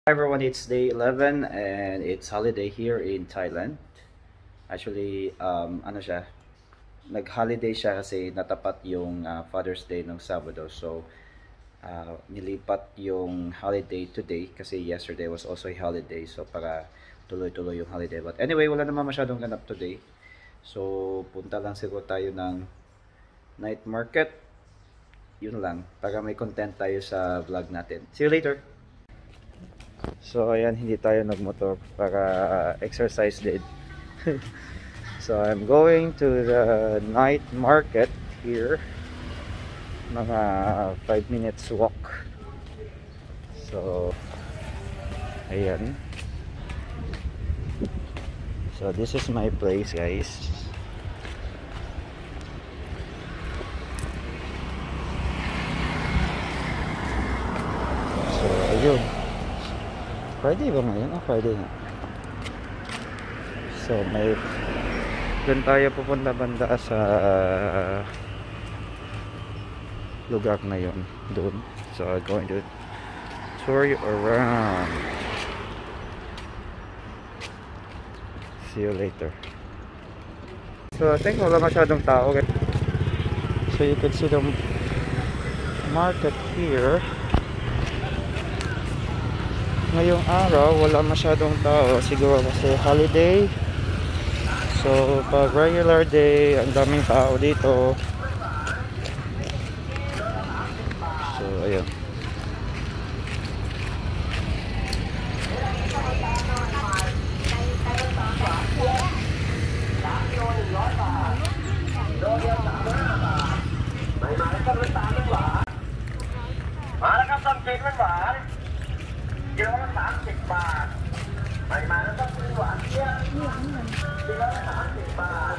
Hi everyone, it's day 11 and it's holiday here in Thailand. Actually, ano siya, nag-holiday siya kasi natapat yung Father's Day ng Sabado. So, nilipat yung holiday today kasi yesterday was also a holiday. So, para tuloy-tuloy yung holiday. But anyway, wala naman masyadong ganap today. So, punta lang siguro tayo ng night market. Yun lang, para may content tayo sa vlog natin. See you later! So ayan, hindi tayo nagmotor para exercise din. So I'm going to the night market here. Mga 5 minutes walk. So ayan. So this is my place, guys. So ayun. Friday ba ngayon? Friday nga. So may doon tayo pupunta banda sa lugar na yun doon. So I'm going to tour you around. See you later. So I think wala masyadong tao. So you can see the market here. Ngayong araw wala masyadong tao, siguro kasi holiday. So pag regular day ang daming tao dito. So ayun.กิโลละ30 บาทใหม่มาแล้วก็ซื้อหวานเที่ยงกิโลละ30 บาท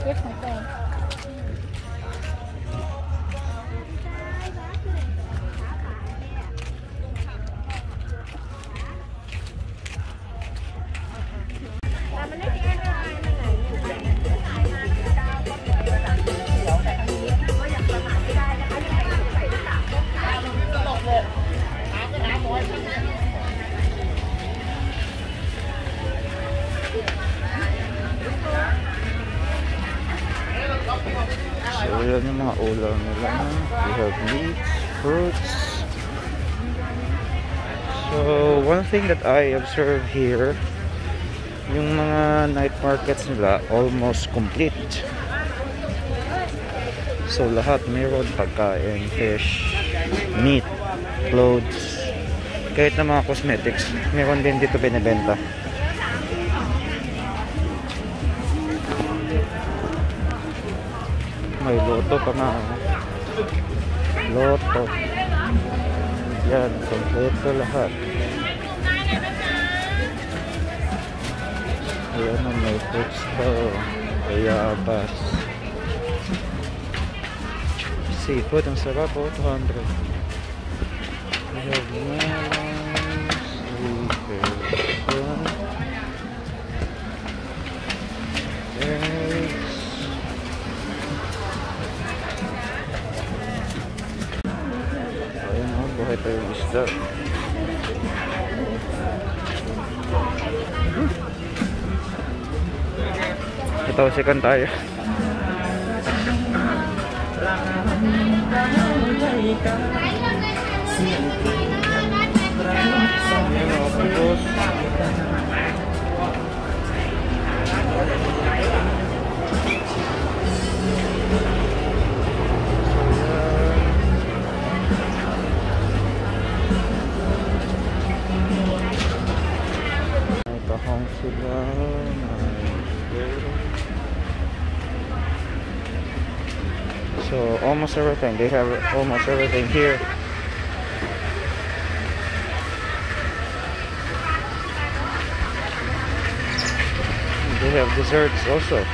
เก็บของแกSo yan yung mga ulam nila. We have meat, fruits. So one thing that I observe here, yung mga night markets nila almost complete. So lahat mayroon pagkain, fish, meat, clothes, kahit na mga cosmetics mayroon din dito binibenta. May loto pa nga. Loto. Yan, kompleto lahat. Ayan na, may fruits pa. Bayabas. Seafood, ang sarap po. 200. We have melons. We have eggs. Buhay pa yung isda. Itausikan tayo. So almost everything, they have almost everything here. They have desserts also.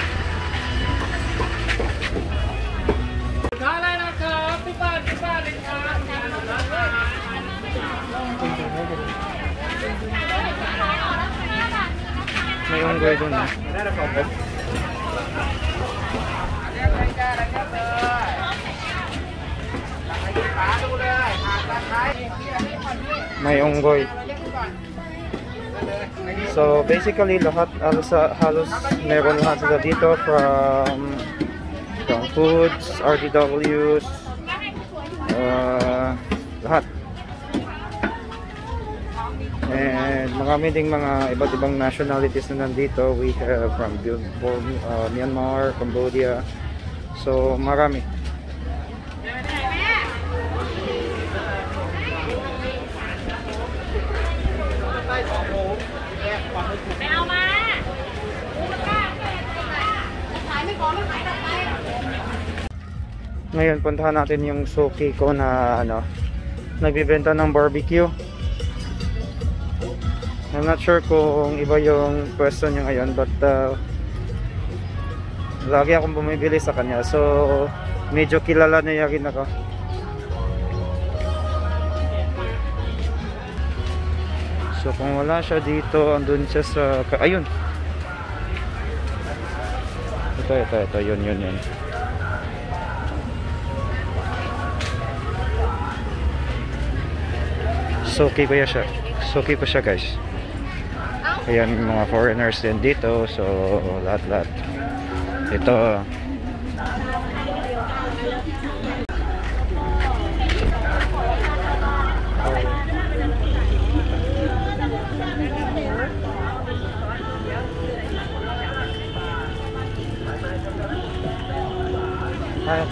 May may unggoy dun. May unggoy. So basically lahat halos meron lahat sila dito from foods, RDWs, lahat. And marami ding mga iba't ibang nationalities na nandito. We have from Myanmar, Cambodia. So marami. Ngayon puntahan natin yung Sokiko na nagbibenta ng barbecue. I'm not sure kung iba yung pwesto niya ngayon, but lagi akong bumibili sa kanya, so medyo kilala niya rin ako. So kung wala siya dito, andun siya sa ayun. Ito, yun. Suki ko siya guys. Ayan, mga foreigners din dito. So lahat ito. Ayan,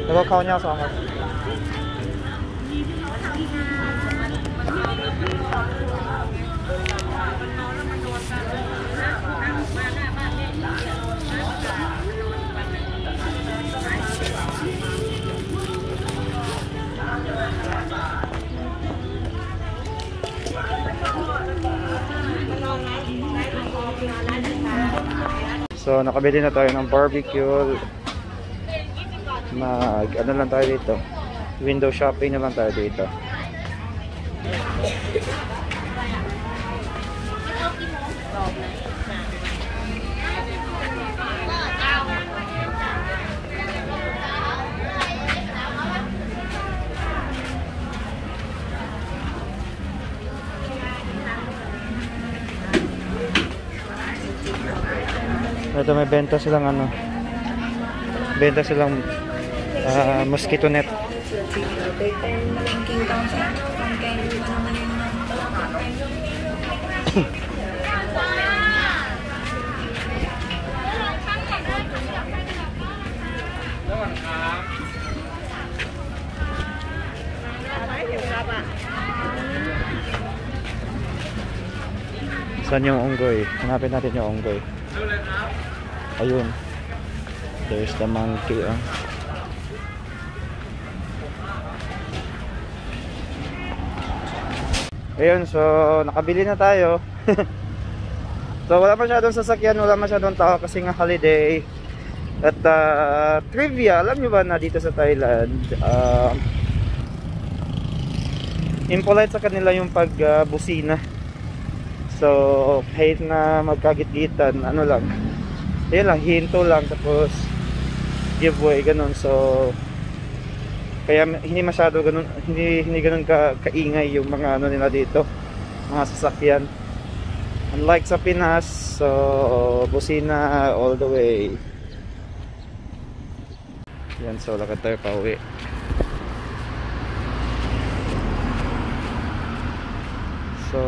nagkakaw niya sa akin. So nakabili na tayo ng barbecue. Ano lang tayo dito, window shopping na lang tayo dito. Ito may benta silang mosquito net. Saan yung unggoy? Hanapin natin yung unggoy. Ayun. There's the monkey. Ayun, so nakabili na tayo. So wala masyadong sasakyan, wala masyadong tao kasi nga holiday. At trivia, alam nyo ba na dito sa Thailand, impolite sa kanila yung pagbusina. So kahit na magkagit-gitan, yun lang, hinto lang, tapos giveaway, ganun. So kaya hindi masyado ganun, hindi ganun kaingay yung mga nila dito, mga sasakyan, unlike sa Pinas. So busina all the way. Yan, so lakad tayo pa uwi. So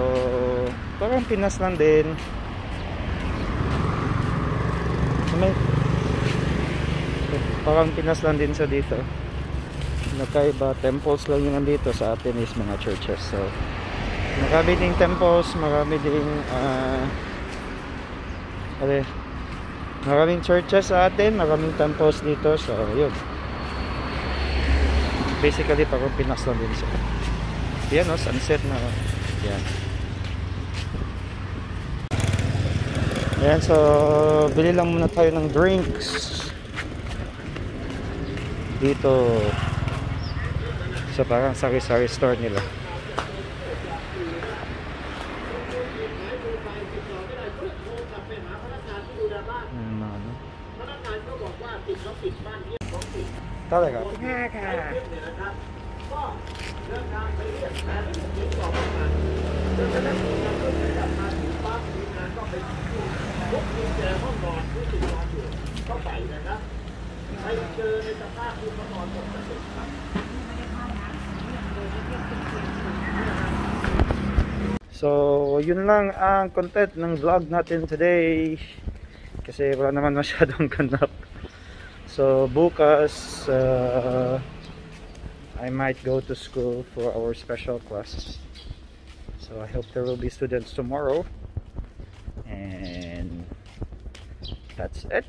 parang Pinas lang din. Parang Pinas lang din sa dito. Nakaiba, temples lang yung nandito. Sa atin is mga churches. So marami ding temples, marami ding maraming churches sa atin, maraming temples dito. So yun, basically parang Pinas lang din siya. Yan sunset na. Yan, so bili lang muna tayo ng drinks dito sa parang sari-sari store nila. ปิดเขาปิดบ้านเงียบเขาปิด Talaga. เนี่ยนะครับก็เดินทางไปเรียกแต่ไม่ถึง2 ประมาณจนกระทั่งมีงานก็จะกลับมาถึงปั๊บมีงานก็ไปยกกุญแจห้องนอนที่ติดนอนอยู่ก็ไปนะครับไปเจอในสภาพที่เขานอนหมดสติครับ So, yun lang ang content ng vlog natin today. Kasi wala naman masyadong ganap. So, bukas, I might go to school for our special class. So, I hope there will be students tomorrow. And that's it.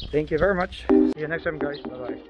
Thank you very much. See you next time, guys. Bye-bye.